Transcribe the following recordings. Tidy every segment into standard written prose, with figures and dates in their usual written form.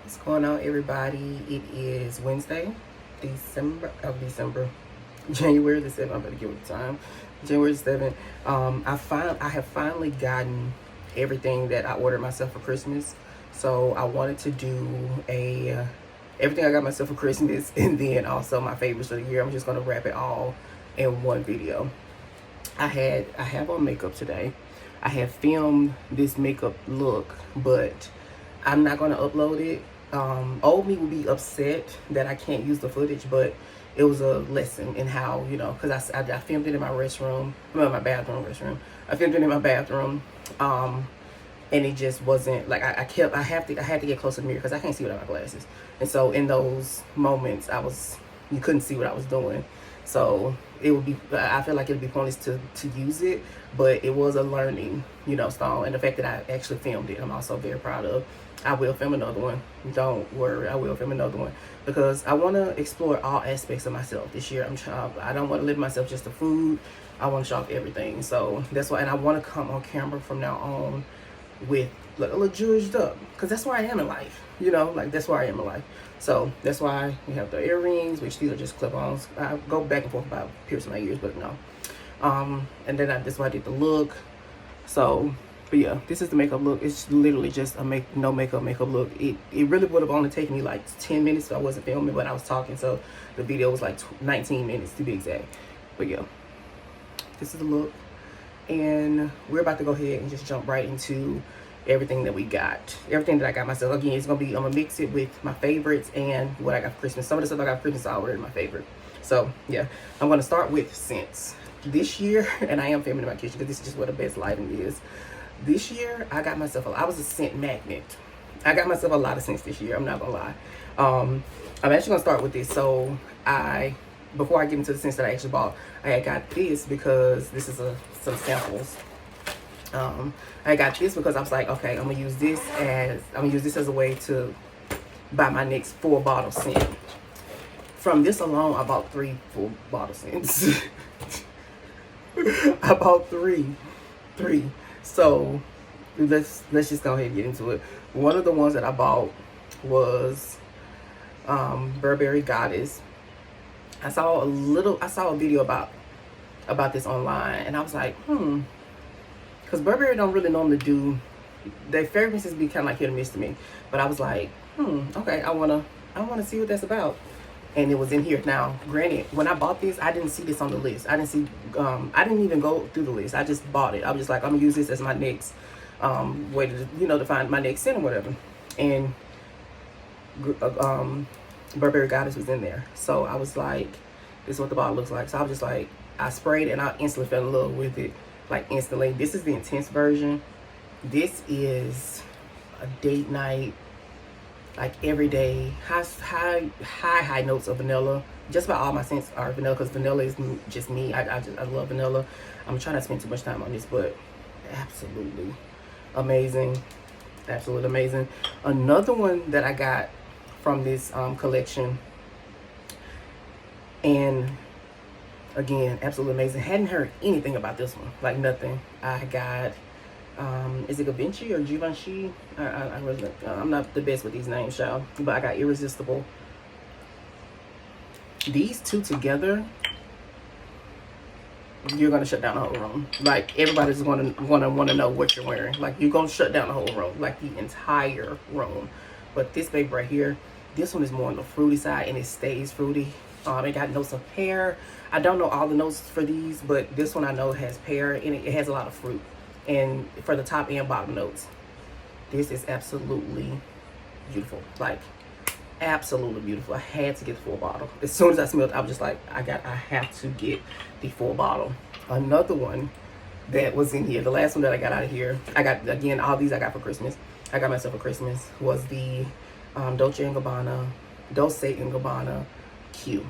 What's going on, everybody? It is Wednesday, December, January the 7th. I'm going to give it the time. January the 7th. I have finally gotten everything that I ordered myself for Christmas. So I wanted to do a everything I got myself for Christmas, and then also my favorites of the year. I'm just going to wrap it all in one video. I have on makeup today. I have filmed this makeup look, but I'm not gonna upload it. Old me will be upset that I can't use the footage, but it was a lesson in how, because I filmed it in my restroom, my bathroom restroom. I filmed it in my bathroom, and it just wasn't like I had to get closer to the mirror because I can't see without my glasses, and so in those moments you couldn't see what I was doing. So I feel like it would be pointless to use it, but it was a learning, stone. And the fact that I actually filmed it, I'm also very proud of. I will film another one. Don't worry, I will film another one because I want to explore all aspects of myself this year. I don't want to limit myself just to food. I want to show off everything. So that's why, and I want to come on camera from now on with like a little judged up, because that's where I am in life. Like that's where I am in life. So that's why we have the earrings, which these are just clip-ons. I go back and forth about piercing my ears, but no. And then that's why I did the look. So, but yeah, this is the makeup look. It's literally just a no makeup look. It really would have only taken me like 10 minutes if I wasn't filming, but I was talking, so the video was like 19 minutes to be exact. But yeah, this is the look, and we're about to go ahead and just jump right into everything that we got, everything that I got myself. Again, I'm gonna mix it with my favorites and what I got for Christmas. Some of the stuff I got for Christmas is already my favorite. So yeah, I'm gonna start with scents this year, and I am filming in my kitchen because this is just where the best lighting is. This year I got myself I was a scent magnet. I got myself a lot of scents this year, I'm not gonna lie. I'm actually gonna start with this. So before I get into the scents that I actually bought, I got this because this is some samples. I got this because I was like, okay, I'm gonna use this as a way to buy my next full bottle scent. From this alone, I bought 3 full bottle scents. I bought three. So let's just go ahead and get into it. One of the ones that I bought was Burberry Goddess. I saw a video about this online, and I was like, because Burberry don't really normally do, their fragrances be kind of like hit or miss to me. But I was like, okay, I wanna see what that's about. And it was in here. Now, granted, when I bought this, I didn't see this on the list. I didn't even go through the list. I just bought it. I was just like, I'm gonna use this as my next way to, to find my next scent or whatever. And Burberry Goddess was in there. So I was like, this is what the bottle looks like. So I was just like, I sprayed it and I instantly fell in love with it. Like instantly. This is the intense version. This is a date night, like every day, high notes of vanilla. Just about all my scents are vanilla because vanilla is just me. I love vanilla. I'm trying not to spend too much time on this, but absolutely amazing. Absolutely amazing. Another one that I got from this collection, and again, absolutely amazing. Hadn't heard anything about this one, like nothing. I got, is it Givenchy or Givenchy? I really, I'm not the best with these names, y'all. But I got Irresistible. These two together, you're gonna shut down the whole room. Like everybody's gonna want to know what you're wearing. Like you're gonna shut down the whole room, like the entire room. But this baby right here, this one is more on the fruity side, and it stays fruity. It got notes of pear. I don't know all the notes for these, but this one I know has pear in it. It has a lot of fruit, and for the top and bottom notes, this is absolutely beautiful. Like absolutely beautiful. I had to get the full bottle. As soon as I smelled it, I was just like, I have to get the full bottle. Another one that was in here, the last one that I got out of here, I got, again, all these I got for Christmas. I got myself for Christmas, was the Dolce & Gabbana Q.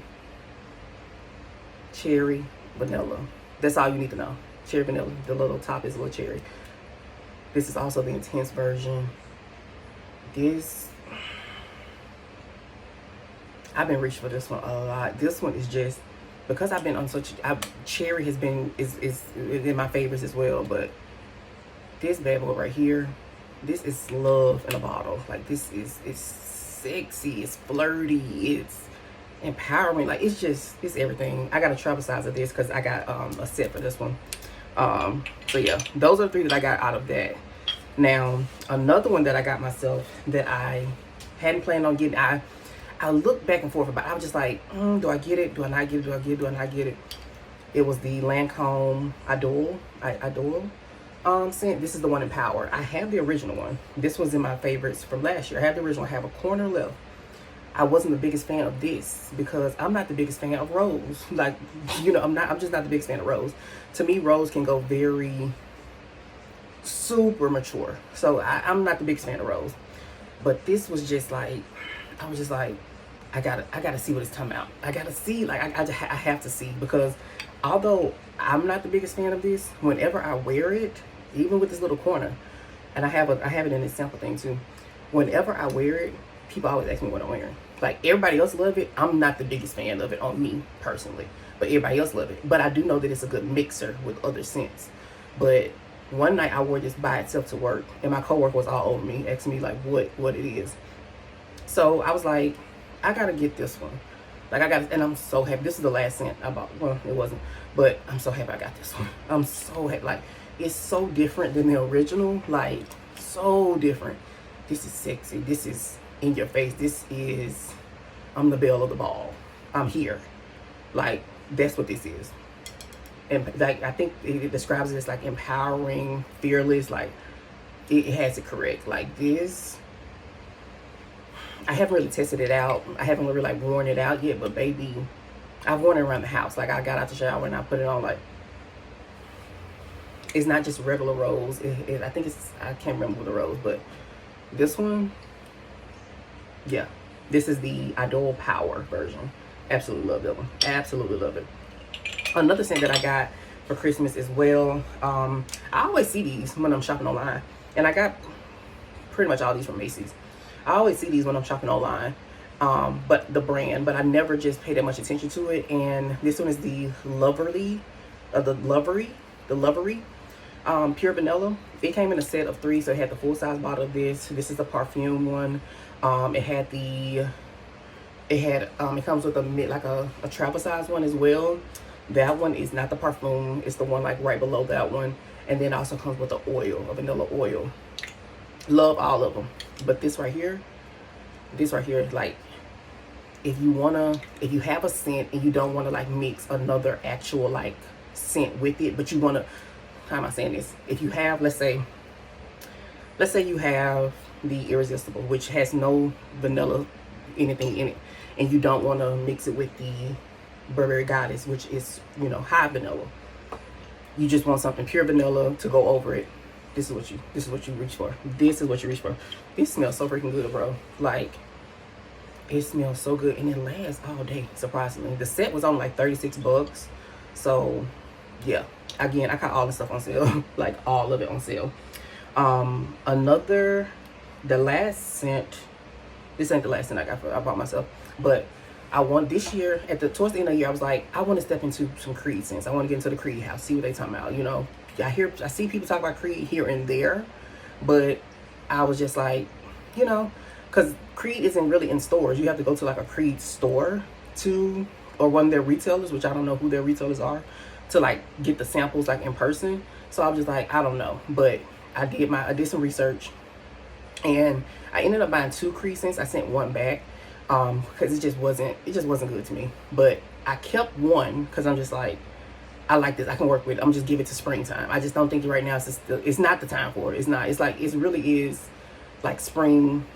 Cherry vanilla. That's all you need to know. Cherry vanilla. The little top is a little cherry. This is also the intense version. This, I've been reaching for this one a lot. This one is just, because I've been on cherry has been, is in my favorites as well, but this bad boy right here, this is love in a bottle. Like this is sexy, it's flirty, it's empowering. Like, it's everything. I got a travel size of this because I got a set for this one. So yeah, those are 3 that I got out of that. Now, another one that I got myself that I hadn't planned on getting, I looked back and forth about it. I was just like, do I get it? Do I not get it? Do I get it? Do I not get it? It was the Lancome Idol scent. This is the one in Power. I have the original one. This was in my favorites from last year. I have the original. I have a corner left. I wasn't the biggest fan of this because I'm not the biggest fan of Rose. Like, I'm just not the biggest fan of Rose. To me, Rose can go very super mature. So I'm not the biggest fan of Rose. But this was just like, I was just like, I gotta see what it's talking about. I gotta see, like, I have to see, because although I'm not the biggest fan of this, whenever I wear it, even with this little corner, and I have it in this sample thing too. Whenever I wear it, people always ask me what I'm wearing. Like, everybody else love it. I'm not the biggest fan of it on me personally, but everybody else love it. But I do know that it's a good mixer with other scents. But one night I wore this by itself to work, and my coworker was all over me, asking me like what it is. So I was like, I gotta get this one. Like, and I'm so happy. This is the last scent I bought. Well, it wasn't, but I'm so happy I got this one. I'm so happy. Like, it's so different than the original. Like, so different. This is sexy. This is in your face. This is, I'm the belle of the ball. I'm here. Like, that's what this is. And like, I think it describes it as like empowering, fearless. Like, it has it correct. Like, this, I haven't really tested it out. I haven't really like worn it out yet, but baby, I've worn it around the house. Like, I got out the shower and I put it on. Like, it's not just regular Rose. I think it's, I can't remember the Rose, but this one, yeah, this is the Idol Power version. Absolutely love that one. Absolutely love it. Another scent that I got for Christmas as well. I always see these when I'm shopping online, and I got pretty much all these from Macy's. I always see these when I'm shopping online, but the brand, but I never just pay that much attention to it. And this one is the Lovery, Pure Vanilla. It came in a set of 3, so it had the full size bottle of this. This is the perfume one. It comes with a travel size one as well. That one is not the perfume. It's the one like right below that one. And then it also comes with the oil, a vanilla oil. Love all of them. But this right here, like, if you have a scent and you don't want to like mix another actual like scent with it, but you want to, how am I saying this? If you have, let's say you have the Irresistible, which has no vanilla anything in it, and you don't want to mix it with the Burberry Goddess, which is, high vanilla. You just want something pure vanilla to go over it. This is what you reach for. This is what you reach for. This smells so freaking good, bro. Like, it smells so good, and it lasts all day, surprisingly. The set was on like $36. So yeah, again, I got all the stuff on sale. Like, all of it on sale. The last scent, this ain't the last scent I bought myself, but I want this year, towards the end of the year, I was like, I want to step into some Creed scents. I want to get into the Creed house, see what they talking about. I see people talk about Creed here and there, but I was just like, because Creed isn't really in stores. You have to go to like a Creed store or one of their retailers, which I don't know who their retailers are, to like get the samples like in person. So I was just like, I don't know, but I did some research, and I ended up buying 2 Creed scents. I sent one back because it just wasn't good to me. But I kept one because I'm just like, I like this. I can work with it. I'm just give it to springtime. I just don't think right now it's not the time for it. It's not. It's like, it really is like spring,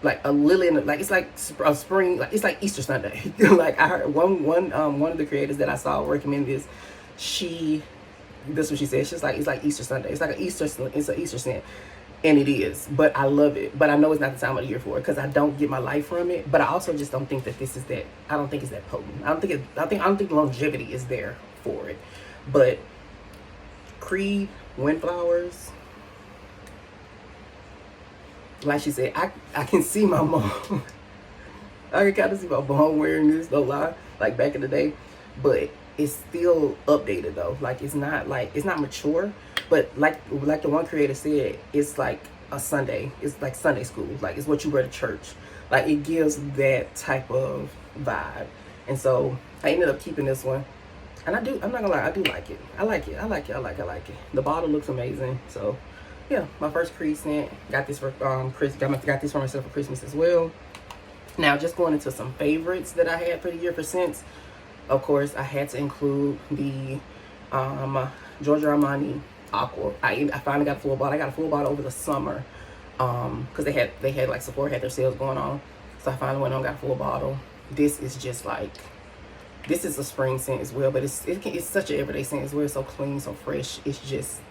like a lily, like it's like a spring, like it's like Easter Sunday. Like, I heard one of the creators that I saw recommend this. This is what she said. She's like, it's like Easter Sunday. It's like it's an Easter scent. And it is, but I love it. But I know it's not the time of the year for it because I don't get my life from it. But I also just don't think that this is that. I don't think it's that potent. I don't think longevity is there for it. But Creed Windflowers, like she said, I can see my mom. I can kind of see my mom wearing this, no lie, like back in the day. But it's still updated though. Like, it's not mature. But like the one creator said, it's like a Sunday. It's like Sunday school. Like, it's what you wear to church. Like, it gives that type of vibe. And so I ended up keeping this one. And I'm not gonna lie, I do like it. I like it. The bottle looks amazing. So yeah, my first Creed scent. Got this for got this for myself for Christmas as well. Now, just going into some favorites that I had for the year for scents. Of course, I had to include the Giorgio Armani Aqua. I finally got a full bottle. I got a full bottle over the summer because they had like Sephora had their sales going on. So I finally went on and got a full bottle. This is just like, this is a spring scent as well, but it's such an everyday scent as well. It's so clean, so fresh. It's just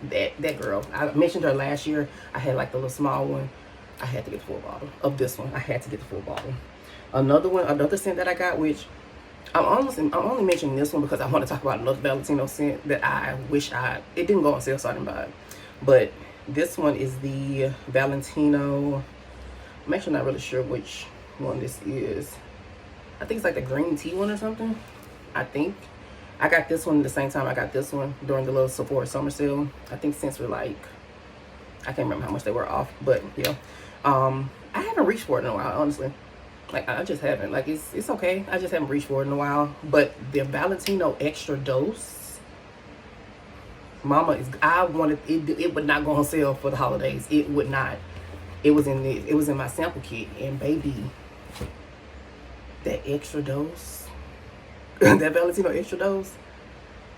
that girl. I mentioned her last year. I had like the little small one. I had to get the full bottle of this one. I had to get the full bottle. Another scent that I got, which I'm only mentioning this one because I want to talk about another Valentino scent that I wish it didn't go on sale, so I didn't buy it. But this one is the Valentino. I'm actually not really sure which one this is. I think it's like the green tea one or something. I think I got this one the same time I got this one during the little Sephora summer sale. I think since we're like, I can't remember how much they were off, but yeah. I haven't reached for it in a while, honestly. Like, I just haven't. Like, it's okay. I just haven't reached for it in a while. But the Valentino Extra Dose, mama, I wanted it. It would not go on sale for the holidays. It would not. It was in my sample kit, and baby, that Extra Dose, that Valentino Extra Dose,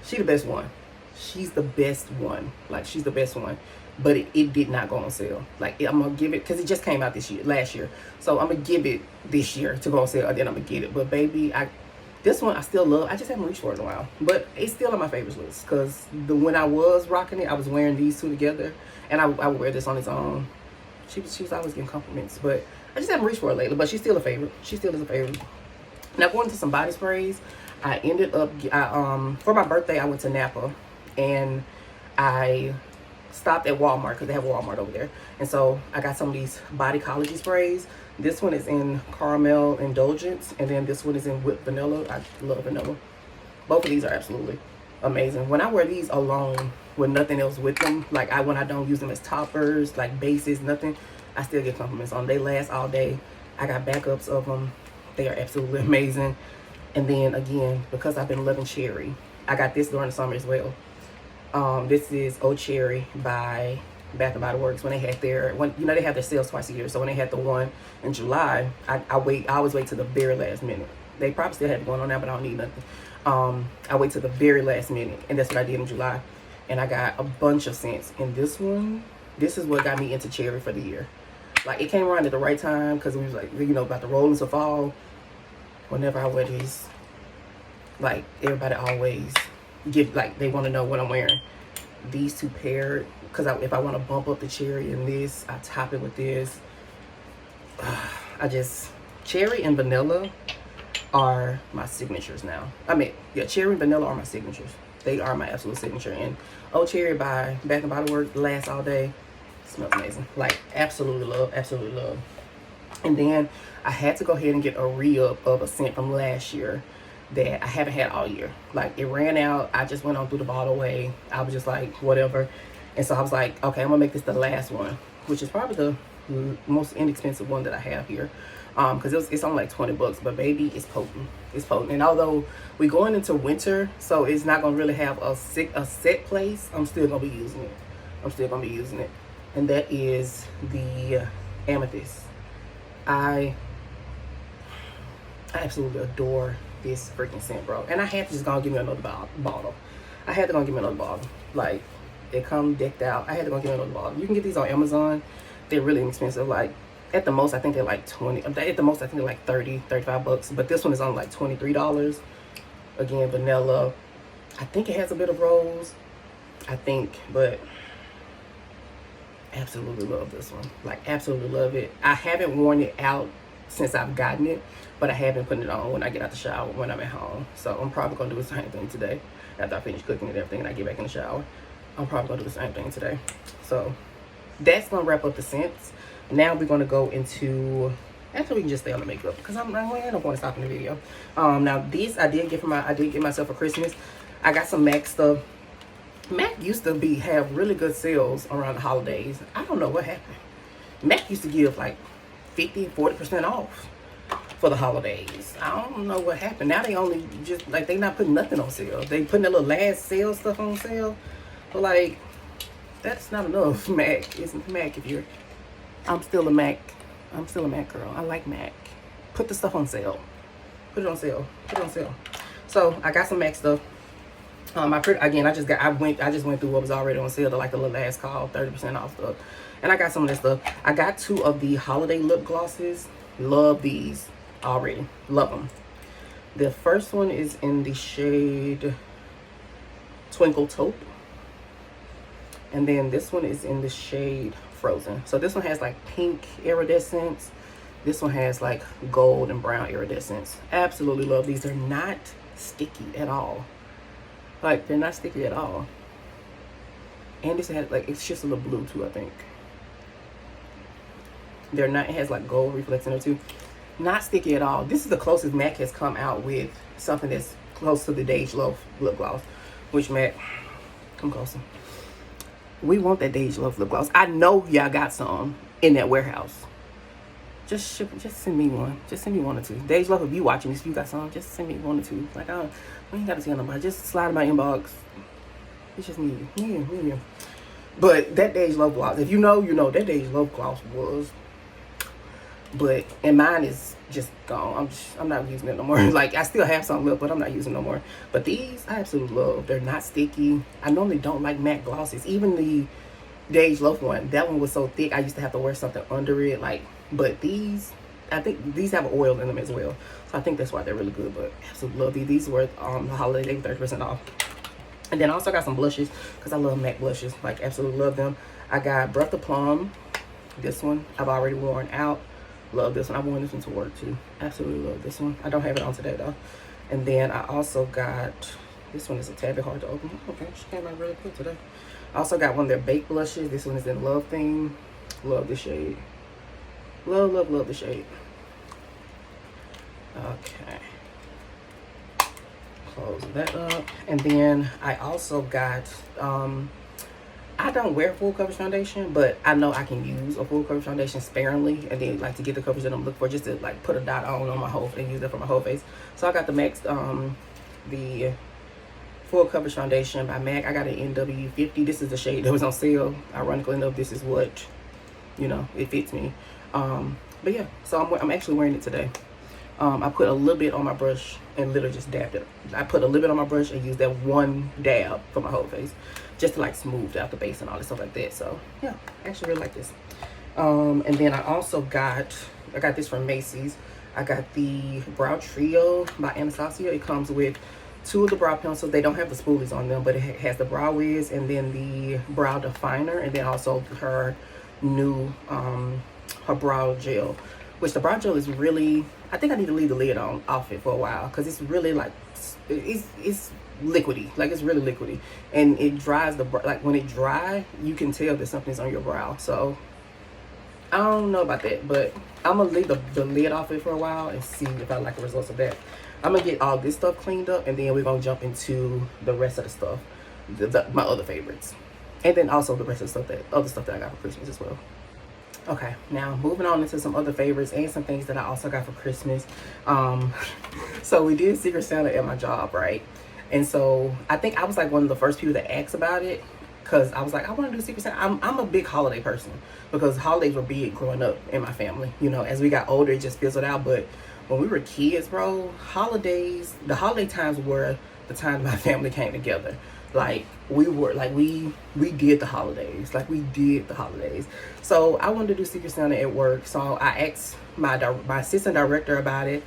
she the best one. She's the best one. Like, she's the best one. But it did not go on sale. Like, I'm gonna give it, because it just came out last year. So I'm gonna give it this year to go on sale, and then I'm gonna get it. But baby, this one I still love. I just haven't reached for it in a while. But it's still on my favorites list, because when I was rocking it, I was wearing these two together, and I would wear this on its own. She was always getting compliments, but I just haven't reached for it lately. But she's still a favorite. She still is a favorite. Now, going into some body sprays, I ended up for my birthday I went to Napa, and I stopped at Walmart because they have Walmart over there, and so I got some of these Bodycology sprays. This one is in Caramel Indulgence, and then this one is in Whipped Vanilla. I love vanilla. Both of these are absolutely amazing. When I wear these alone with nothing else with them, like when I don't use them as toppers, like bases, nothing, I still get compliments on them. They last all day. I got backups of them. They are absolutely amazing. And then again, because I've been loving Cherry, I got this during the summer as well. This is Oh Cherry by Bath and Body Works. When they had they have their sales twice a year. So when they had the one in July, I always wait to the very last minute. They probably still have it going on now, but I don't need nothing. I wait to the very last minute, and that's what I did in July. And I got a bunch of scents. And this is what got me into Cherry for the year. Like, it came around at the right time because we was like, about to roll into fall. Whenever I wear these, like, everybody always they want to know what I'm wearing. These two paired, because if I want to bump up the Cherry in this, I top it with this. Cherry and vanilla are my signatures now. I mean, yeah, Cherry and vanilla are my signatures. They are my absolute signature. And Oh Cherry by Bath and Body Works lasts all day. Smells amazing. Like, absolutely love, absolutely love. And then I had to go ahead and get a re-up of a scent from last year that I haven't had all year. Like, it ran out. I just went on through the bottle away. I was just like, whatever. And so I was like, okay, I'm gonna make this the last one, which is probably the most inexpensive one that I have here. Because it's only like 20 bucks, but baby, it's potent. It's potent. And although we're going into winter, so it's not gonna really have a set place, I'm still gonna be using it. And that is the Amethyst. I absolutely adore this freaking scent, bro. And I had to just go and give me another bottle. Like, they come decked out. I had to go give me another bottle. You can get these on Amazon. They're really inexpensive. Like, at the most, I think they're like 20. At the most, I think they're like 30, 35 bucks. But this one is only like $23. Again, vanilla. I think it has a bit of rose. But absolutely love this one. Like, absolutely love it. I haven't worn it out since I've gotten it, but I have been putting it on when I get out the shower when I'm at home. So I'm probably gonna do the same thing today after I finish cooking and everything and I get back in the shower. I'm probably gonna do the same thing today. So that's gonna wrap up the scents. Now we're gonna go into, actually we can just stay on the makeup because I don't want to stop in the video. Now these I did get myself for Christmas. I got some MAC stuff. MAC used to have really good sales around the holidays. I don't know what happened. MAC used to give like 50-40% off for the holidays. I don't know what happened. Now they only just like they not putting nothing on sale. They putting that little last sale stuff on sale. But like that's not enough. MAC isn't MAC if you're I'm still a MAC. I'm still a MAC girl. I like MAC. Put the stuff on sale. Put it on sale. Put it on sale. So I got some MAC stuff. I just went through what was already on sale to like the little last call, 30% off stuff. And I got some of that stuff. I got 2 of the holiday lip glosses. Love these already. Love them. The first one is in the shade Twinkle Taupe. And then this one is in the shade Frozen. So this one has like pink iridescence. This one has like gold and brown iridescence. Absolutely love these. They're not sticky at all. Like, they're not sticky at all. And this has like, it's just a little blue too, I think. They're not, it has like gold reflex in it too. Not sticky at all. This is the closest MAC has come out with something that's close to the Dej Loaf lip gloss. Which MAC, come closer. We want that Dej Loaf lip gloss. I know y'all got some in that warehouse. Just send me one. Just send me 1 or 2. Dej Loaf, if you watching this, if you got some, just send me 1 or 2. Like, we ain't got to tell nobody. Just slide in my inbox. It's just me. Yeah. But that Dej Loaf gloss, if you know, you know that Dej Loaf gloss was. But, and mine is just gone. I'm not using it no more. Like, I still have some left, but I'm not using it no more. But these, I absolutely love. They're not sticky. I normally don't like matte glosses. Even the Dej Loaf one, that one was so thick, I used to have to wear something under it. Like, but these, I think these have oil in them as well. So I think that's why they're really good. But absolutely love these. These were the holiday, they were 30% off. And then I also got some blushes because I love MAC blushes. Like, absolutely love them. I got Breath of Plum. This one I've already worn out. Love this one. I'm wearing this one to work too. Absolutely love this one. I don't have it on today though. And then I also got, this one is a tad bit hard to open. Okay, she came out really quick today. I also got one of their baked blushes. This one is in Love Theme. Love the shade. Love the shade. Okay. Close that up. And then I also got, I don't wear full coverage foundation, but I know I can use a full coverage foundation sparingly, and then like to get the coverage that I'm looking for, just to like put a dot on my whole and use that for my whole face. So I got the MAC, the full coverage foundation by MAC. I got an NW50. This is the shade that was on sale. Ironically enough, this is what, you know, it fits me. But yeah, so I'm actually wearing it today. I put a little bit on my brush and literally just dabbed it. I put a little bit on my brush and used that one dab for my whole face, just to like smooth out the base and all this stuff like that. So yeah, I actually really like this. And then I also got this from Macy's. I got the Brow Trio by Anastasia. It comes with 2 of the brow pencils. They don't have the spoolies on them, but it has the Brow Wiz and then the brow definer, and then also her new her brow gel, which the brow gel is really, I think I need to leave the lid off it for a while, because it's really like, it's liquidy. Like, it's really liquidy, and it dries the, like when it dry, you can tell that something's on your brow. So I don't know about that, but I'm gonna leave the lid off it for a while and see if I like the results of that. I'm gonna get all this stuff cleaned up, and then we're gonna jump into the rest of the stuff, my other favorites, and then also the rest of the other stuff that I got for Christmas as well. Okay, now moving on into some other favorites and some things that I also got for Christmas. So we did Secret Santa at my job, right? And so I think I was like one of the first people that asked about it, because I was like, I want to do Secret Santa. I'm a big holiday person, because holidays were big growing up in my family. You know, as we got older, it just fizzled out. But when we were kids, bro, the holiday times were the time my family came together. Like, we were like, we did the holidays. Like, we did the holidays. So I wanted to do Secret Santa at work. So I asked my assistant director about it.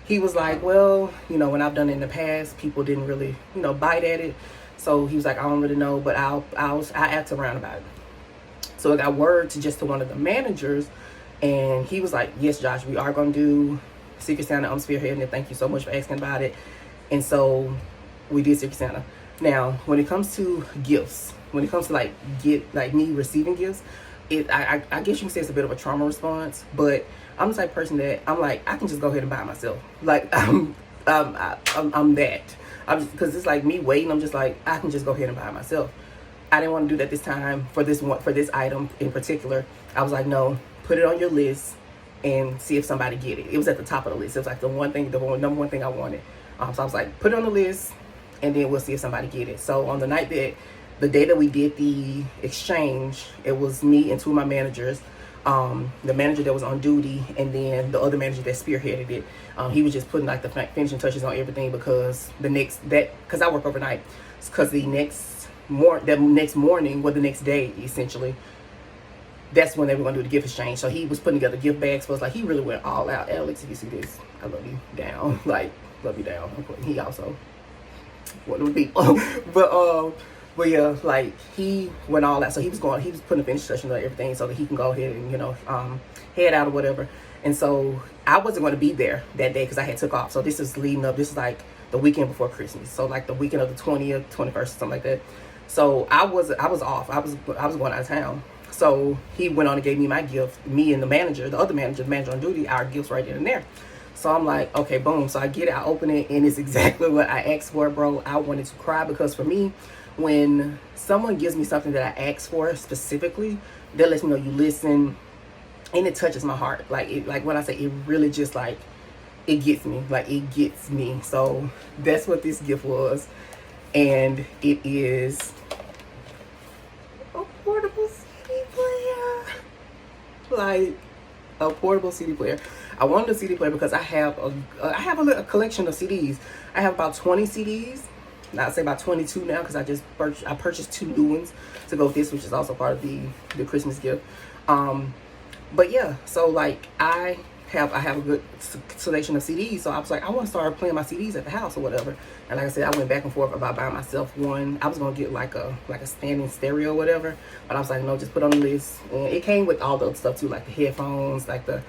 He was like, well, you know, when I've done it in the past, people didn't really, you know, bite at it. So he was like, I don't really know, but I'll ask around about it. So I got word to one of the managers, and he was like, yes, Josh, we are going to do Secret Santa. I'm spearheading it. Thank you so much for asking about it. And so we did Secret Santa. Now, when it comes to gifts, when it comes to like me receiving gifts, I guess you can say it's a bit of a trauma response, but I'm the type of person that I'm like, I can just go ahead and buy it myself. Like, I'm that. Because it's like me waiting. I'm just like, I can just go ahead and buy it myself. I didn't want to do that this time for this item in particular. I was like, no, put it on your list and see if somebody get it. It was at the top of the list. It was like the number one thing I wanted. So I was like, put it on the list, and then we'll see if somebody get it. So on the day that we did the exchange, it was me and two of my managers. The manager that was on duty, and then the other manager that spearheaded it. He was just putting like the finishing touches on everything because because I work overnight, because the next morning, or the next day essentially, that's when they were going to do the gift exchange. So he was putting together gift bags for us. Like, he really went all out. Alex, if you see this, I love you down. Like, love you down. He also one of the people. But yeah, like, he went all out. So he was putting a finish touch on everything so that he can go ahead and, head out or whatever. And so I wasn't going to be there that day because I had took off. So this is leading up. This is like the weekend before Christmas. So like the weekend of the 20th, 21st, something like that. So I was off. I was going out of town. So he went on and gave me my gift, me and the other manager, the manager on duty, our gifts right then and there. So I'm like, okay, boom. So I get it, I open it, and it's exactly what I asked for, bro. I wanted to cry because for me, when someone gives me something that I asked for specifically, that lets me know you listen, and it touches my heart. Like when I say it really just like, it gets me. Like, it gets me. So that's what this gift was. And it is a portable CD player. Like, a portable CD player. I wanted a CD player because I have a collection of CDs. I have about 20 CDs. I'd say about 22 now because I purchased 2 new ones to go with this, which is also part of the Christmas gift. But yeah, so like I have a good selection of CDs. So I was like, I want to start playing my CDs at the house or whatever. And like I said, I went back and forth about buying myself one. I was gonna get like a standing stereo or whatever, but I was like, no, just put on the list. And it came with all the other stuff too, like the headphones, like the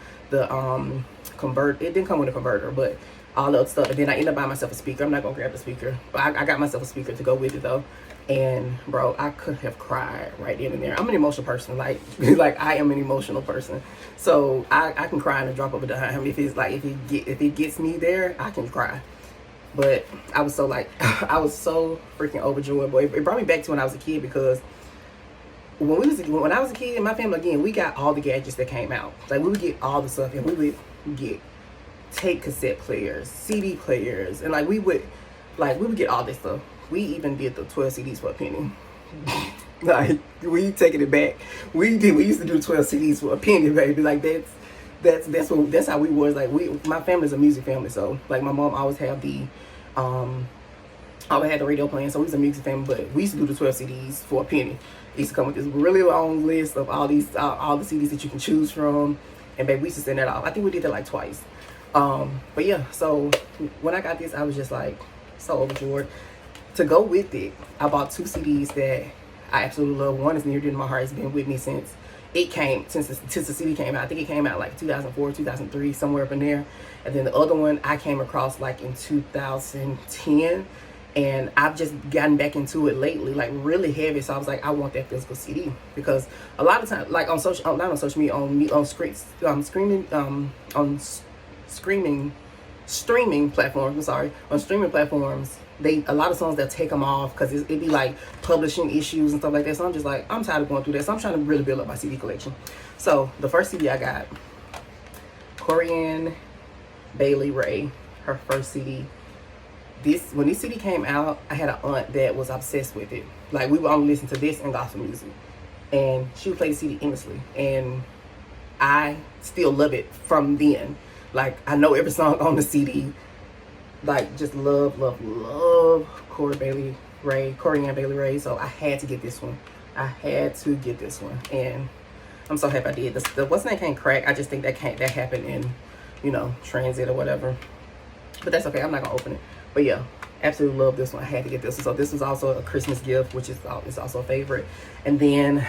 convert. It didn't come with a converter, but all the other stuff. And then I ended up buying myself a speaker. I'm not gonna grab the speaker, but I got myself a speaker to go with it though. And bro, I could have cried right then and there. I'm an emotional person, like I am an emotional person. So I can cry in a drop of a dime. If it gets me there, I can cry. But I was so I was so freaking overjoyed. Boy, it brought me back to when I was a kid, because when I was a kid, my family, again, we got all the gadgets that came out. Like, we would get all the stuff, and we would get tape cassette players, CD players, and we would get all this stuff. We even did the 12 CDs for a penny. Like, we taking it back. We used to do 12 CDs for a penny, baby. Like, that's how we was. Like, my family's a music family, so like my mom always had the radio playing, so we was a music family. But we used to do the 12 CDs for a penny. It used to come with this really long list of all the CDs that you can choose from, and baby, we used to send that off. I think we did that like twice. But yeah, so when I got this, I was just like so overjoyed. To go with it, I bought 2 CDs that I absolutely love. One is near dear to my heart. It's been with me since the CD came out. I think it came out like 2004, 2003, somewhere up in there. And then the other one I came across like in 2010. And I've just gotten back into it lately, like really heavy. So I was like, I want that physical CD, because a lot of times, like on social, not on social media, on streaming platforms. I'm sorry, on streaming platforms, a lot of songs they'll take them off because it'd be like publishing issues and stuff like that. So I'm just like, I'm tired of going through that. So I'm trying to really build up my CD collection. So the first CD I got, Corianne Bailey Rae, her first CD. When this CD came out, I had an aunt that was obsessed with it. Like, we would only listen to this and gospel music, and she would play the CD endlessly, and I still love it from then. Like, I know every song on the CD. Like, just love Corianne Bailey Rae. So I had to get this one. And I'm so happy I did. The what's name can't crack. I just think that happened in, transit or whatever. But that's okay. I'm not gonna open it. But yeah, absolutely love this one. I had to get this one. So this was also a Christmas gift, which is also a favorite. And then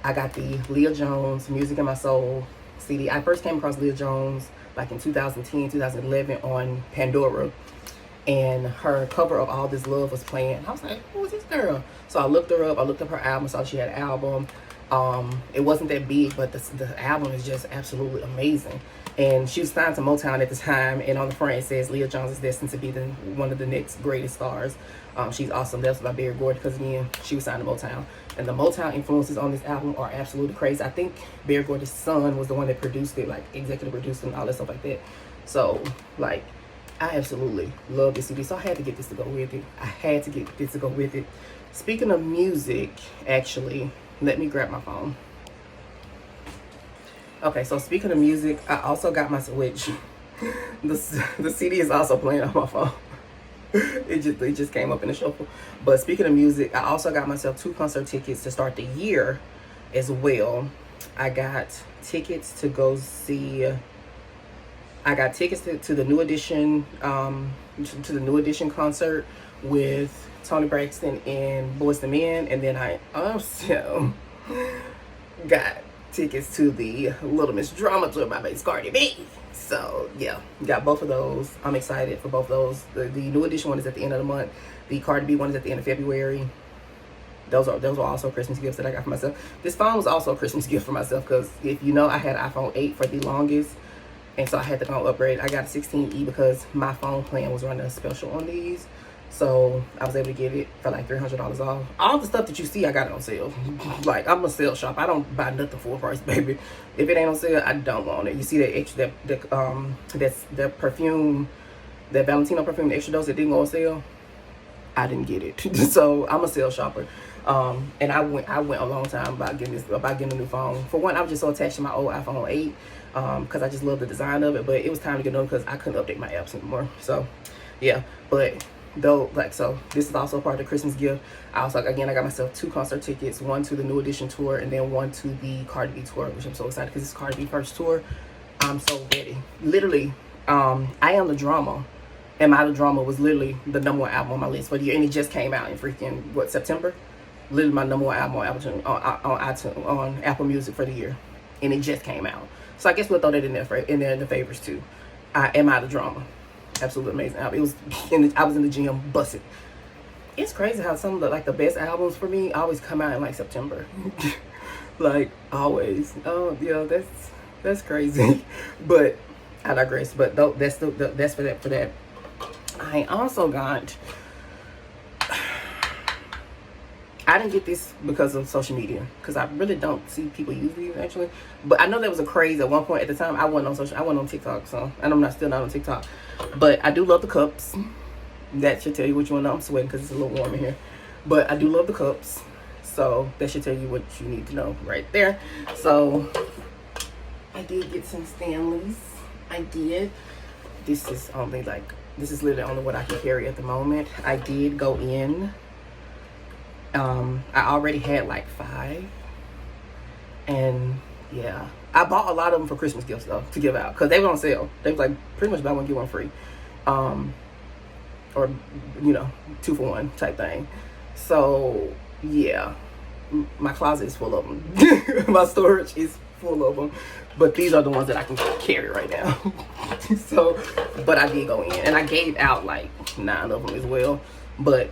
I got the Leah Jones Music in My Soul CD. I first came across Leah Jones like in 2010, 2011 on Pandora. And her cover of All This Love was playing. I was like, who is this girl? So I looked her up. I looked up her album, saw she had an album. It wasn't that big, but the album is just absolutely amazing. And she was signed to Motown at the time, and on the front it says Leah Jones is destined to be one of the next greatest stars. She's awesome. That's by Berry Gordy, because again, she was signed to Motown. And the Motown influences on this album are absolutely crazy. I think Berry Gordy's son was the one that produced it, like executive produced it and all that stuff like that. So, like, I absolutely love this CD. So I had to get this to go with it. I had to get this to go with it. Speaking of music, actually, let me grab my phone. Okay, so speaking of music, I also got my Switch. The CD is also playing on my phone. It just came up in the shuffle. But speaking of music, I also got myself 2 concert tickets to start the year as well. I got tickets to go see. I got tickets to the New Edition, to the New Edition concert with Toni Braxton and Boyz II Men, and then I also got tickets to the Little Miss Drama Tour by Bass Cardi B. So yeah, got both of those. I'm excited for both those. The New Edition one is at the end of the month. The Cardi B one is at the end of February. Those are also Christmas gifts that I got for myself. This phone was also a Christmas gift for myself, because if you know, I had an iPhone 8 for the longest, and so I had to go upgrade. I got a 16E because my phone plan was running a special on these. So I was able to get it for like $300 off. All the stuff that you see, I got it on sale. Like, I'm a sale shop. I don't buy nothing full price, baby. If it ain't on sale, I don't want it. You see that perfume, that Valentino perfume, the extra dose that didn't go on sale, I didn't get it. So I'm a sale shopper. And I went a long time about getting a new phone. For one, I was just so attached to my old iPhone 8, because I just love the design of it. But it was time to get another because I couldn't update my apps anymore. So yeah, but though, like, so this is also part of the Christmas gift. I also, again, I got myself 2 concert tickets, one to the New Edition tour and then one to the Cardi B tour, which I'm so excited because this is Cardi B first tour. I'm so ready. Literally, I Am the Drama. Am I the Drama was literally the #1 album on my list for the year, and it just came out in freaking September. Literally my #1 album on Apple Music for the year, and it just came out. So I guess we'll throw that in there in the favorites too. Am I the Drama? Absolutely amazing album. It was I was in the gym busting. It's crazy how some of the best albums for me always come out in like September. Like, always. Oh yeah, that's crazy. But I digress. But that's for that. I also got. I didn't get this because of social media, because I really don't see people use these actually. But I know there was a craze at one point at the time. I wasn't on TikTok, so, and I'm still not on TikTok. But I do love the cups. That should tell you what you want to know. I'm sweating because it's a little warm in here. But I do love the cups. So that should tell you what you need to know right there. So I did get some Stanleys. I did. This is literally only what I can carry at the moment. I did go in. I already had like 5, and yeah, I bought a lot of them for Christmas gifts though, to give out, because they were on sale. They was like pretty much buy one get one free, or 2 for 1 type thing. So yeah, my closet is full of them. My storage is full of them, but these are the ones that I can carry right now. So, but I did go in, and I gave out like 9 of them as well. But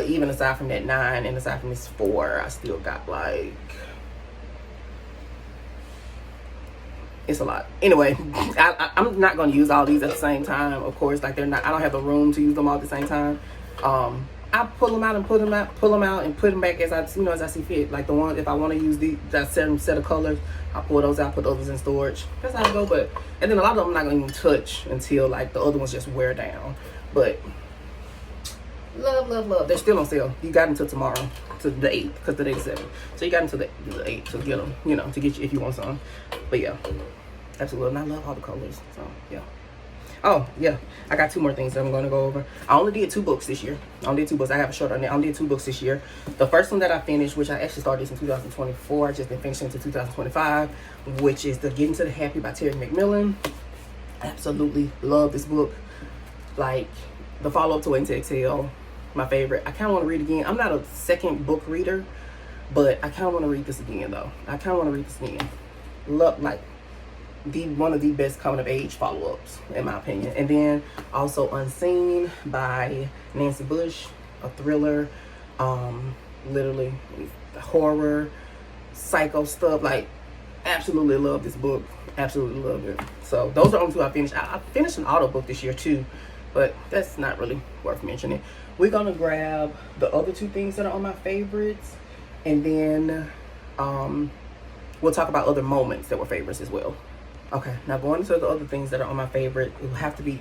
even aside from that 9 and aside from this 4, I still got like, it's a lot. Anyway, I'm not going to use all these at the same time. Of course, like I don't have the room to use them all at the same time. I pull them out and pull them out and put them back as I see fit. Like the ones, if I want to use that certain set of colors, I pull those out, put those in storage. That's how I go. And then a lot of them I'm not going to even touch until like the other ones just wear down. But love. They're still on sale. You got until tomorrow, to the 8th, because today's 7th. So you got until the 8th to get them, to get you if you want some. But yeah, absolutely. And I love all the colors. So yeah. Oh yeah, I got 2 more things that I'm going to go over. I only did 2 books this year. I only did 2 books. I have a short on there. I only did 2 books this year. The first one that I finished, which I actually started this in 2024, I just been finishing into 2025, which is the Getting to the Happy by Terry McMillan. Absolutely love this book. Like, the follow-up to Waiting to Exhale, my favorite. I kind of want to read it again. I'm not a second book reader, but I kind of want to read this again though. Love, like, one of the best coming of age follow-ups in my opinion. And then also Unseen by Nancy Bush, a thriller, literally horror, psycho stuff. Like, absolutely love this book. Absolutely love it. So those are only two I finished. I finished an auto book this year too, but that's not really worth mentioning. We're gonna grab the other two things that are on my favorites, and then we'll talk about other moments that were favorites as well. Okay, now going into the other things that are on my favorite, it will have to be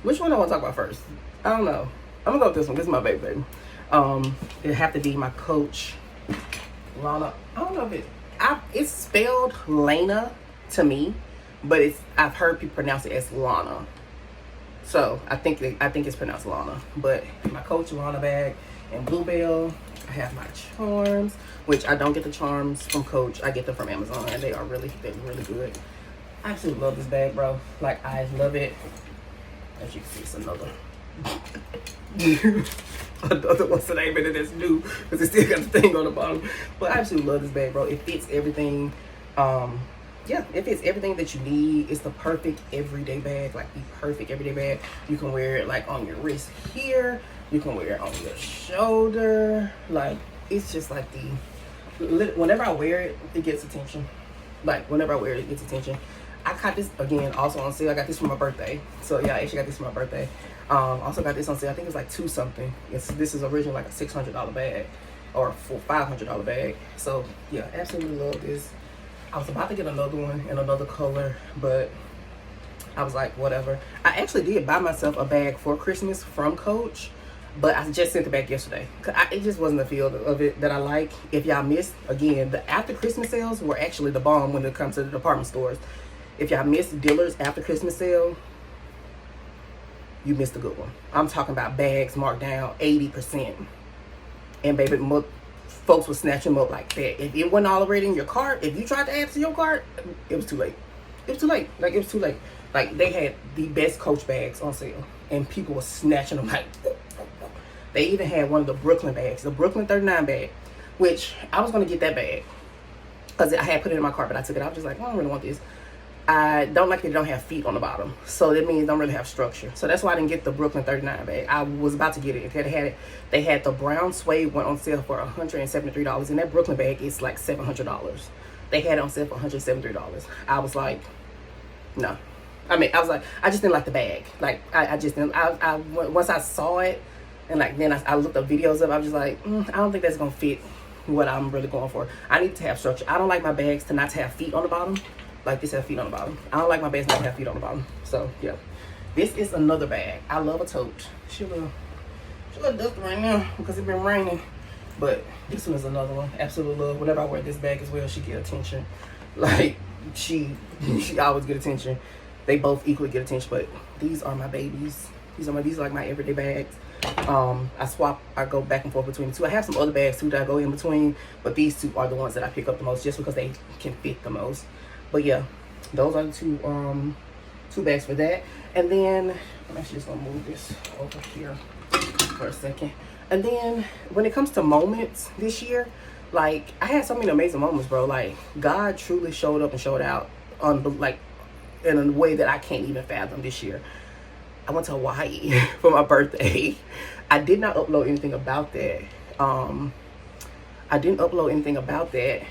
which one I want to talk about first? I don't know. I'm gonna go with this one. This is my baby. It'll have to be my Coach Lana. I don't know if it's spelled Lana to me, but I've heard people pronounce it as Lana. So I think it's pronounced Lana. But my Coach Lana bag and Bluebell. I have my charms, which I don't get the charms from Coach. I get them from Amazon, and they're really good. I absolutely love this bag, bro. Like, I love it. As you can see, it's another one today, but it's new because it still got the thing on the bottom. But I absolutely love this bag, bro. It fits everything. Yeah, it fits everything that you need. It's the perfect everyday bag, like the perfect everyday bag. You can wear it like on your wrist here. You can wear it on your shoulder. Like, it's just like whenever I wear it, it gets attention. Like, whenever I wear it, it gets attention. I got this, again, also on sale. I got this for my birthday. So, yeah, I actually got this for my birthday. Also got this on sale. I think it was like $2 something. This is originally like a $600 bag or $500 bag. So, yeah, absolutely love this. I was about to get another one in another color, but I was like, whatever. I actually did buy myself a bag for Christmas from Coach, but I just sent it back yesterday. It just wasn't the feel of it that I like. If y'all missed, again, the after Christmas sales were actually the bomb when it comes to the department stores. If y'all missed Dillard's after Christmas sale, you missed a good one. I'm talking about bags marked down 80%. And baby, folks will snatch them up like that. If it wasn't already in your cart, if you tried to add to your cart, it was too late. It was too late. Like, it was too late. Like, they had the best Coach bags on sale, and people were snatching them like. They even had one of the Brooklyn bags, the Brooklyn 39 bag, which I was going to get that bag because I had put it in my cart, but I took it. I was just like, I don't really want this. I don't like that it don't have feet on the bottom, so that means it don't really have structure. So that's why I didn't get the Brooklyn 39 bag. I was about to get it. They had the brown suede one on sale for $173, and that Brooklyn bag is like $700. They had it on sale for $173. I was like, no. I mean, I was like, I just didn't like the bag. Like, I just didn't. Once I saw it, and like then I looked up videos of it, I was just like, I don't think that's gonna fit what I'm really going for. I need to have structure. I don't like my bags to not have feet on the bottom. Like, this have feet on the bottom. I don't like my bags not to have feet on the bottom. So yeah, this is another bag. I love a tote. She a little dusty right now because it's been raining, but this one is another one. Absolutely love. Whenever I wear this bag as well, she get attention. Like, she always get attention. They both equally get attention, but these are my babies. These are like my everyday bags. I go back and forth between the two. I have some other bags too that I go in between, but these two are the ones that I pick up the most just because they can fit the most. But yeah, those are the two bags for that. And then I'm actually just gonna move this over here for a second. And then when it comes to moments this year, like, I had so many amazing moments, bro. Like, God truly showed up and showed out like in a way that I can't even fathom this year. I went to Hawaii for my birthday. I did not upload anything about that. I didn't upload anything about that.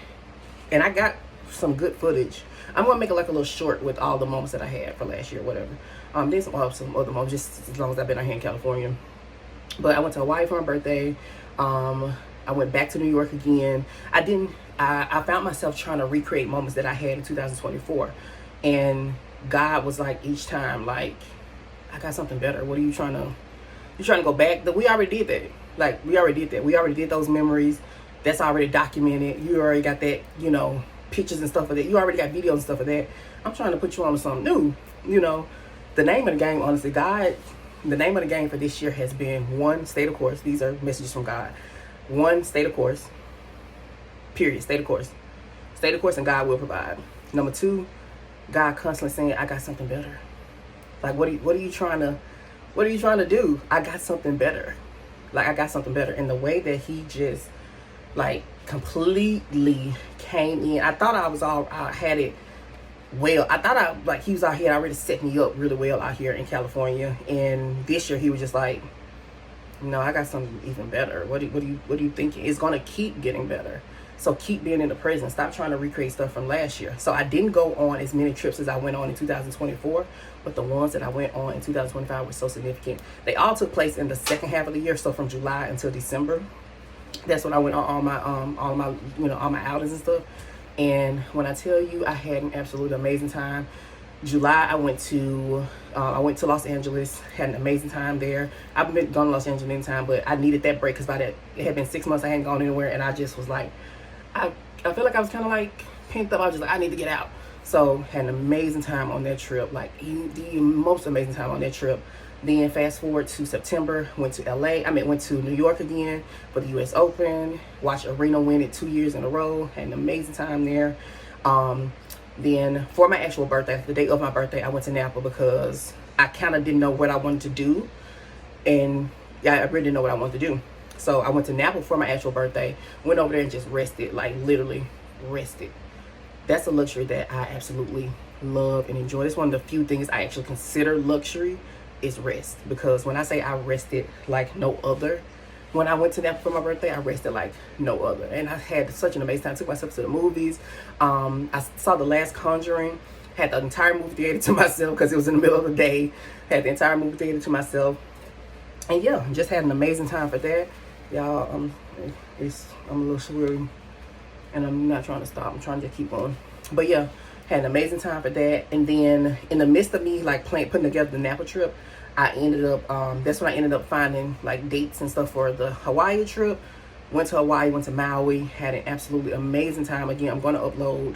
And I got some good footage. I'm going to make it like a little short with all the moments that I had for last year, whatever. There's some other moments, just as long as I've been out here in California. But I went to Hawaii for my birthday. I went back to New York again. I found myself trying to recreate moments that I had in 2024. And God was like, each time, like, I got something better. What are you trying to go back? We already did that. Like, we already did that. We already did those memories. That's already documented. You already got that, pictures and stuff of that. You already got videos and stuff of that. I'm trying to put you on to something new. The name of the game, honestly, the name of the game for this year has been, 1, stay the course. These are messages from God. 1, stay the course. Period. Stay the course. Stay the course and God will provide. Number 2, God constantly saying, I got something better. Like, what are you trying to do? I got something better. Like, I got something better. And the way that he just, like, completely came in. I thought I had it well. I thought he was out here already set me up really well out here in California. And this year he was just like, no, I got something even better. What are you thinking? It's gonna keep getting better. So keep being in the present. Stop trying to recreate stuff from last year. So I didn't go on as many trips as I went on in 2024, but the ones that I went on in 2025 were so significant. They all took place in the second half of the year, so from July until December. That's when I went on all my all my outings and stuff. And when I tell you, I had an absolute amazing time. July, I went to Los Angeles, had an amazing time there. I've been gone to Los Angeles many times, but I needed that break because by that it had been 6 months I hadn't gone anywhere, and I just was like, I feel like I was kind of like pent up. I was just like, I need to get out. So had an amazing time on that trip, like the most amazing time on that trip. Then fast forward to September, went to went to New York again for the US Open, watched Arena win it 2 years in a row, had an amazing time there. Then for my actual birthday, the day of my birthday, I went to Napa because I kind of didn't know what I wanted to do. And yeah, I really didn't know what I wanted to do. So I went to Napa for my actual birthday, went over there and just rested, like literally rested. That's a luxury that I absolutely love and enjoy. It's one of the few things I actually consider luxury is rest. Because when I say I rested like no other, when I went to Napa for my birthday, I rested like no other. And I had such an amazing time. I took myself to the movies. I saw The Last Conjuring. Had the entire movie theater to myself because it was in the middle of the day. Had the entire movie theater to myself. And yeah, just had an amazing time for that. Y'all, I'm a little swirly. And I'm not trying to stop. I'm trying to keep on. But yeah, had an amazing time for that. And then in the midst of me like putting together the Napa trip, I ended up, that's when I ended up finding like dates and stuff for the Hawaii trip. Went to Hawaii, went to Maui, had an absolutely amazing time. Again, I'm going to upload.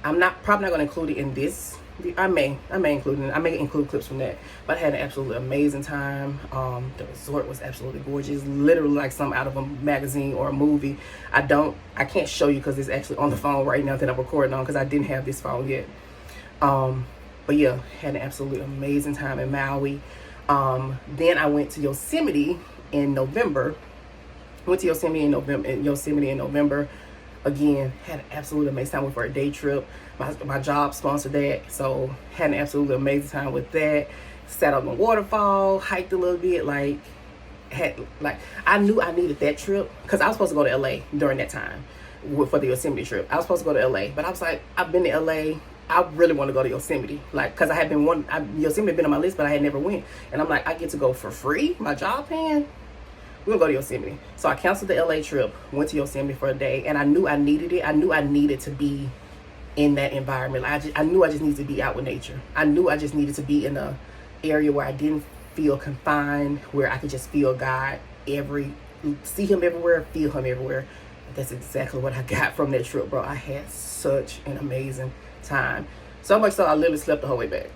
I'm probably not going to include it in this. I may include it. I may include clips from that. But I had an absolutely amazing time. The resort was absolutely gorgeous. Literally like something out of a magazine or a movie. I can't show you because it's actually on the phone right now that I'm recording on because I didn't have this phone yet. But yeah, had an absolutely amazing time in Maui. Then I went to Yosemite in November. Yosemite in November. Again, had an absolutely amazing time. Went for a day trip. My job sponsored that, so had an absolutely amazing time with that. Sat on the waterfall, hiked a little bit. I knew I needed that trip because I was supposed to go to LA during that time for the Yosemite trip. I was supposed to go to LA, but I was like, I've been to LA. I really want to go to Yosemite, because I had been Yosemite had been on my list, but I had never went. And I'm like, I get to go for free. My job paying. We're gonna go to Yosemite. So I canceled the LA trip, went to Yosemite for a day, and I knew I needed it. I knew I needed to be in that environment. I knew I just needed to be out with nature. I knew I just needed to be in a area where I didn't feel confined, where I could just feel God see him everywhere, feel him everywhere. That's exactly what I got from that trip, bro. I had such an amazing time. So much so I literally slept the whole way back.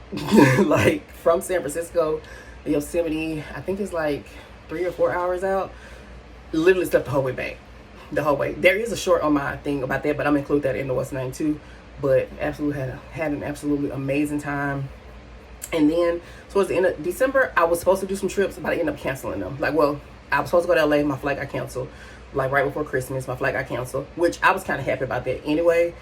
Like from San Francisco, Yosemite, I think it's like 3 or 4 hours out. Literally slept the whole way back. The whole way. There is a short on my thing about that, but I'm gonna include that in the what's name too. But absolutely had an absolutely amazing time. And then towards the end of December, I was supposed to do some trips, but I ended up canceling them. I was supposed to go to LA, my flight got canceled. Like right before Christmas, my flight got canceled, which I was kind of happy about that anyway,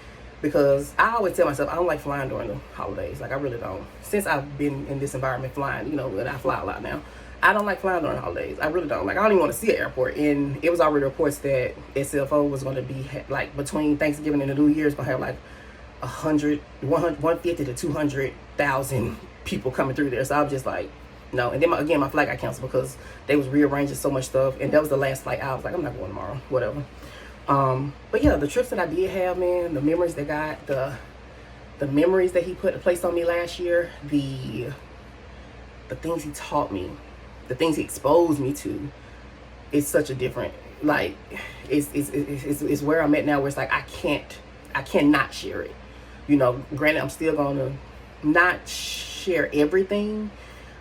because I always tell myself I don't like flying during the holidays. Like I really don't. Since I've been in this environment flying, and I fly a lot now, I don't like flying during the holidays. I really don't. Like I don't even want to see an airport. And it was already reports that SFO was going to be like between Thanksgiving and the New Year's going to have like 150 to 200,000 people coming through there. So I was just like, no. And then my flight got canceled because they was rearranging so much stuff, and that was the last flight. I was like, I'm not going tomorrow, whatever. But yeah, the trips that I did have, man, the memories that got the memories that he placed on me last year, the things he taught me, the things he exposed me to, it's such a different, like, it's where I'm at now, where it's like I cannot share it. Granted, I'm still gonna not share everything,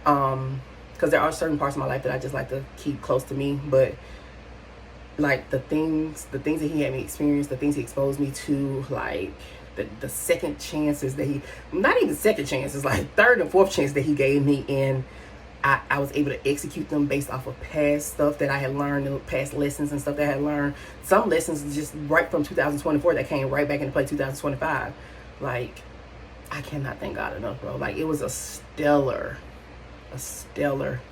because there are certain parts of my life that I just like to keep close to me, but like the things that he had me experience, the things he exposed me to, like the second chances that not even second chances, like third and fourth chance that he gave me, and I was able to execute them based off of past stuff that I had learned, past lessons and stuff that I had learned. Some lessons just right from 2024 that came right back into play 2025. Like, I cannot thank God enough, bro. Like, it was a stellar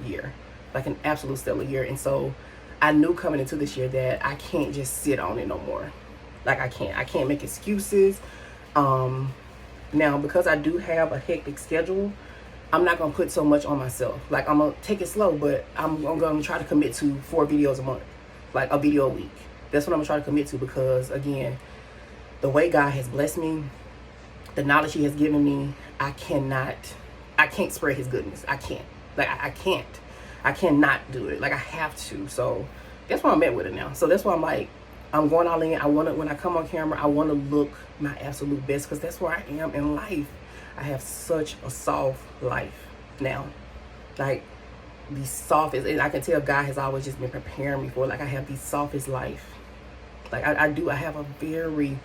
year, like an absolute stellar year. And so I knew coming into this year that I can't just sit on it no more. Like I can't make excuses. Now because I do have a hectic schedule, I'm not gonna put so much on myself. Like I'm gonna take it slow, but I'm gonna try to commit to 4 videos a month, like a video a week. That's what I'm gonna try to commit to, because again, the way God has blessed me, the knowledge He has given me, I can't spread His goodness. I can't. Like I cannot do it. Like I have to. So that's why I'm at with it now. So that's why I'm like, I'm going all in. When I come on camera, I wanna look my absolute best, because that's where I am in life. I have such a soft life now. Like the softest, and I can tell God has always just been preparing me for it. Like I have the softest life. Like I do. I have a very,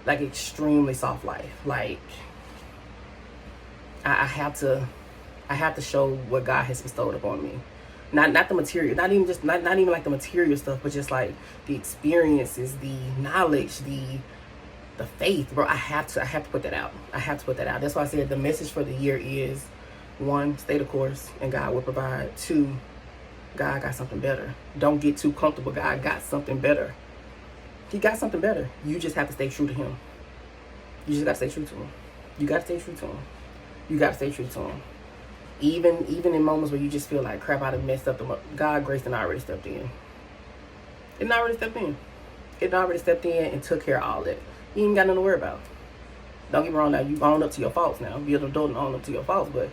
like, extremely soft life. Like I have to show what God has bestowed upon me. Not the material, not even like the material stuff, but just like the experiences, the knowledge, the faith, bro. I have to put that out. I have to put that out. That's why I said the message for the year is, 1, stay the course and God will provide. 2, God got something better. Don't get too comfortable. God got something better. He got something better. You just have to stay true to Him. You just got to stay true to Him. You got to stay true to Him. You got to stay true to Him. Even in moments where you just feel like, crap, I done messed up, God, grace, and already stepped in. It already stepped in. It already stepped in and took care of all that. You ain't got nothing to worry about. Don't get me wrong, now you own up to your faults now. Be an adult and own up to your faults, but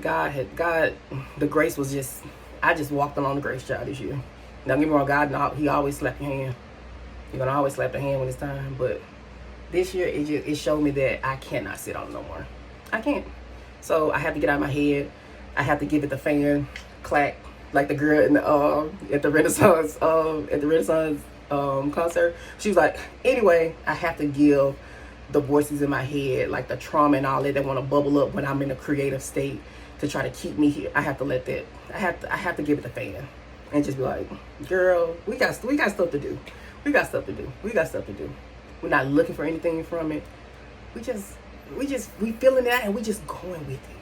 God, the grace was just, I just walked along the grace child this year. Don't get me wrong, God, He always slapped your hand. You're gonna always slap the hand when it's time, but this year it showed me that I cannot sit on it no more. I can't. So I have to get out of my head. I have to give it the fan clack, like the girl in the at the Renaissance concert. She was like, anyway, I have to give the voices in my head, like the trauma and all that want to bubble up when I'm in a creative state, to try to keep me here. I have to let that. I have to give it the fan, and just be like, girl, we got stuff to do. We got stuff to do. We're not looking for anything from it. We feeling that, and we just going with it.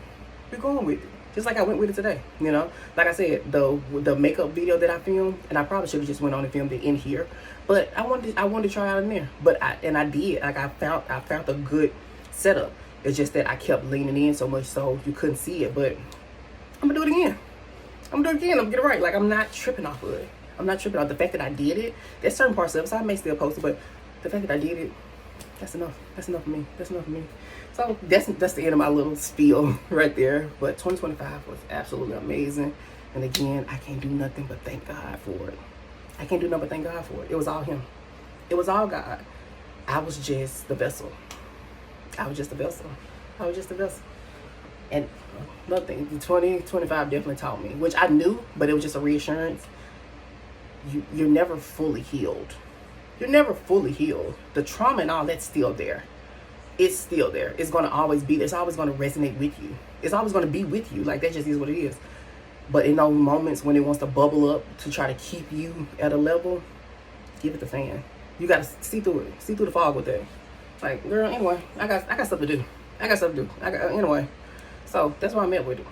We're going with it. Just like I went with it today, you know. Like I said, the makeup video that I filmed, and I probably should have just went on and filmed it in here, but I wanted to try out in there. But I did. Like I found a good setup. It's just that I kept leaning in so much so you couldn't see it. But I'm gonna do it again. I'm gonna get it right. Like I'm not tripping off of it. I'm not tripping off the fact that I did it. There's certain parts of it, so I may still post it, but the fact that I did it, that's enough. That's enough for me. That's enough for me. So that's the end of my little spiel right there. But 2025 was absolutely amazing. And again, I can't do nothing but thank God for it. I can't do nothing but thank God for it. It was all Him. It was all God. I was just the vessel. I was just a vessel. And another thing, 2025 definitely taught me, which I knew, but it was just a reassurance. You're never fully healed. You're never fully healed. The trauma and all that's still there. It's still there. It's going to always be there. It's always going to resonate with you. It's always going to be with you. Like, that just is what it is. But in those moments when it wants to bubble up to try to keep you at a level, give it the fan. You got to see through it. See through the fog with that. Like, girl, anyway, I got stuff to do. Anyway. So, that's where I'm at with it.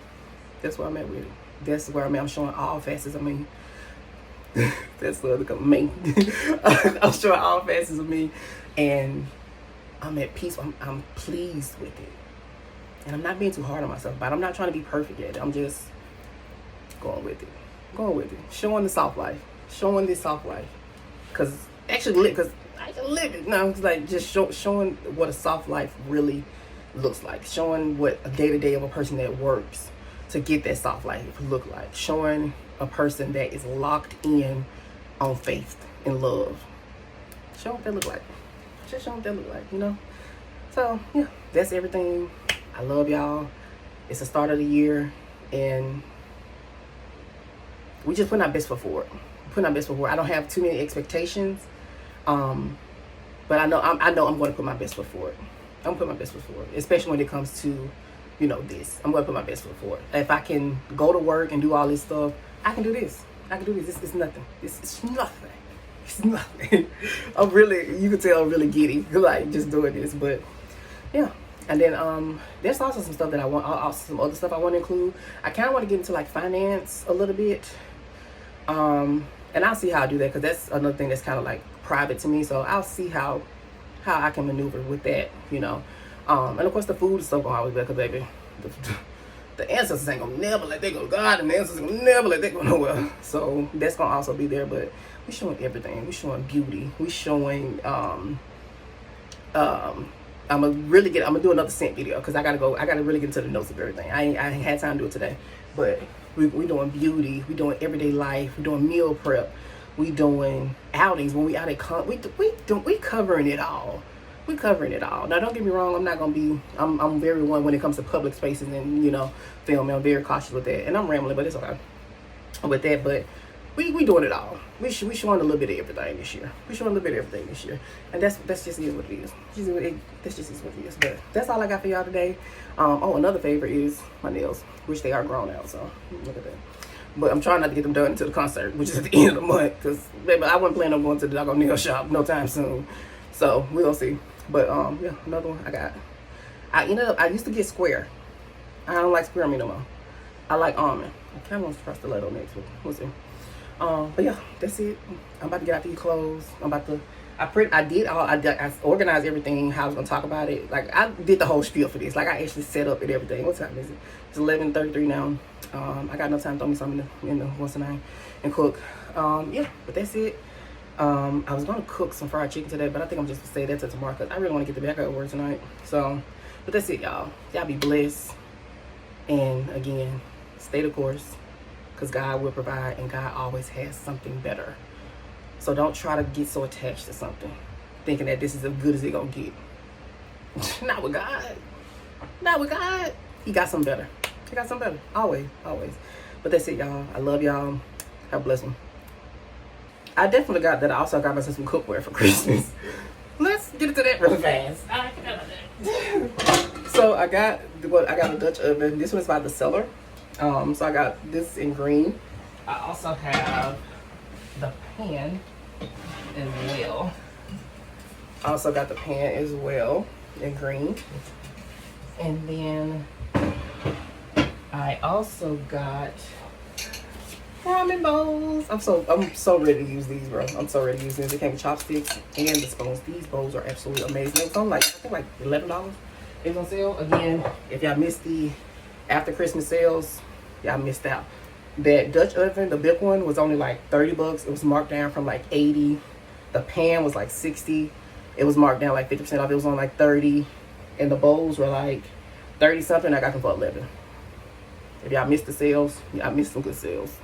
That's where I'm at. I'm showing all facets of me. That's the other me. I'm showing all facets of me. And I'm at peace. I'm pleased with it. And I'm not being too hard on myself, but I'm not trying to be perfect yet. I'm just going with it. Showing the soft life. Because I can live it. No, it's like just showing what a soft life really looks like. Showing what a day-to-day of a person that works to get that soft life look like. Showing a person that is locked in on faith and love. Show what that look like. Just show what that look like, you know? So, yeah, that's everything. I love y'all. It's the start of the year, and we just putting our best foot forward. I don't have too many expectations, but I know I'm going to put my best foot forward. Especially when it comes to, you know, this. I'm going to put my best foot forward. If I can go to work and do all this stuff, I can do this. It's nothing. It's nothing. I'm really, you can tell I'm really giddy, like, just doing this. But yeah. And then there's also some stuff that I want, some other stuff I want to include. I kind of want to get into like finance a little bit. And I'll see how I do that, because that's another thing that's kind of like private to me. So I'll see how I can maneuver with that, you know. And of course the food is so gonna always be because baby, the ancestors ain't gonna never let that go to God, and the ancestors ain't gonna never let that go nowhere. So that's gonna also be there. But we showing everything. We showing beauty. We showing I'm gonna do another scent video because I gotta really get into the notes of everything. I ain't had time to do it today, but we doing beauty, we doing everyday life, we doing meal prep, we doing outings when we out at we covering it all. We covering it all. Now don't get me wrong, I'm not gonna be I'm very one when it comes to public spaces and, you know, filming. I'm very cautious with that, and I'm rambling, but it's okay with that. But we doing it all. We showing a little bit of everything this year. We showing a little bit of everything this year, and that's just is what it is. That's just is what it is. But that's all I got for y'all today. Oh, another favor is my nails, which they are grown out. So look at that. But I'm trying not to get them done until the concert, which is at the end of the month, because baby, I wasn't planning on going to the doggone nail shop no time soon. So we'll see. But yeah, another one I got. I used to get square. I don't like square meat no more. I like almond. I kind of want to try stiletto next, but we'll see. But yeah, that's it. I'm about to get out these clothes. I organized everything, how I was gonna talk about it. Like I did the whole spiel for this. Like I actually set up and everything. What time is it? It's 11:33 now. I got no time to throw me something in the what's the name and cook. Yeah, but that's it. I was gonna cook some fried chicken today, but I think I'm just gonna say that till tomorrow because I really want to get the back out of work tonight. So, but that's it, y'all. Y'all be blessed, and again, stay the course. Because God will provide, and God always has something better. So don't try to get so attached to something, thinking that this is as good as it gonna get. Not with God. Not with God. He got something better. He got something better. Always, always. But that's it, y'all. I love y'all. Have a blessing. I definitely got that. I also got myself some cookware for Christmas. Let's get into that really fast. I forgot about that. So I got a Dutch oven. This one's by The Cellar. So I got this in green. I also have the pan as well. I also got the pan as well in green. And then I also got ramen bowls. I'm so ready to use these, bro. I'm so ready to use these. They came with chopsticks and the spoons. These bowls are absolutely amazing. It's on I think like $11. It's on sale. Again, if y'all missed the after Christmas sales, y'all missed out. That Dutch oven, the big one, was only like $30. It was marked down from like 80. The pan was like 60. It was marked down like 50% off. It was on like 30. And the bowls were like 30 something. I got them for 11. If y'all missed the sales, y'all missed some good sales.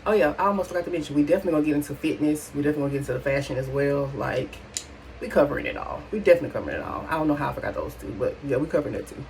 Oh yeah, I almost forgot to mention, we definitely gonna get into fitness. We definitely gonna get into the fashion as well. Like, we covering it all. We definitely covering it all. I don't know how I forgot those two, but yeah, we covering that too.